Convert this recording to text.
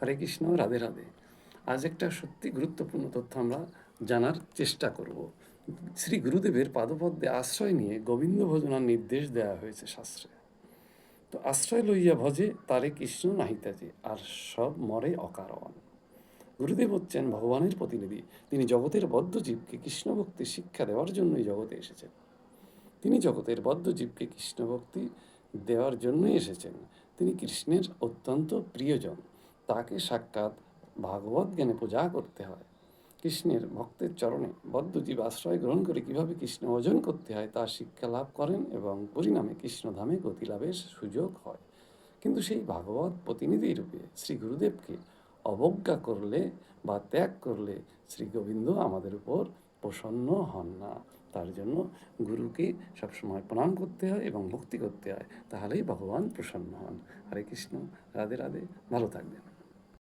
হরে কৃষ্ণ, রাধে রাধে। আজ একটা সত্যি গুরুত্বপূর্ণ তথ্য আমরা জানার চেষ্টা করব। শ্রী গুরুদেবের পাদপদ্মে আশ্রয় নিয়ে গোবিন্দ ভজনার নির্দেশ দেওয়া হয়েছে শাস্ত্রে। তো আশ্রয় লইয়া ভজে তারে কৃষ্ণ নাহিতাজে, আর সব মরে অকারণ। গুরুদেব হচ্ছেন ভগবানের প্রতিনিধি। তিনি জগতের বদ্ধ জীবকে কৃষ্ণ ভক্তির শিক্ষা দেওয়ার জন্যই জগতে এসেছেন। তিনি জগতের বদ্ধ জীবকে কৃষ্ণ ভক্তি দেওয়ার জন্যই এসেছেন। তিনি কৃষ্ণের অত্যন্ত প্রিয়জন। তাকে সাক্ষাৎ ভাগবত জ্ঞানে পূজা করতে হয়। কৃষ্ণের ভক্তের চরণে বদ্ধজীব আশ্রয় গ্রহণ করে কীভাবে কৃষ্ণ অর্জন করতে হয় তার শিক্ষা লাভ করেন এবং পরিণামে কৃষ্ণধামে গতি লাভের সুযোগ হয়। কিন্তু সেই ভাগবত প্রতিনিধি রূপে শ্রী গুরুদেবকে অবজ্ঞা করলে বা ত্যাগ করলে শ্রী গোবিন্দ আমাদের উপর প্রসন্ন হন না। তার জন্য গুরুকে সবসময় প্রণাম করতে হয় এবং ভক্তি করতে হয়, তাহলেই ভগবান প্রসন্ন হন। হরে কৃষ্ণ, রাধে রাধে, ভালো থাকবেন।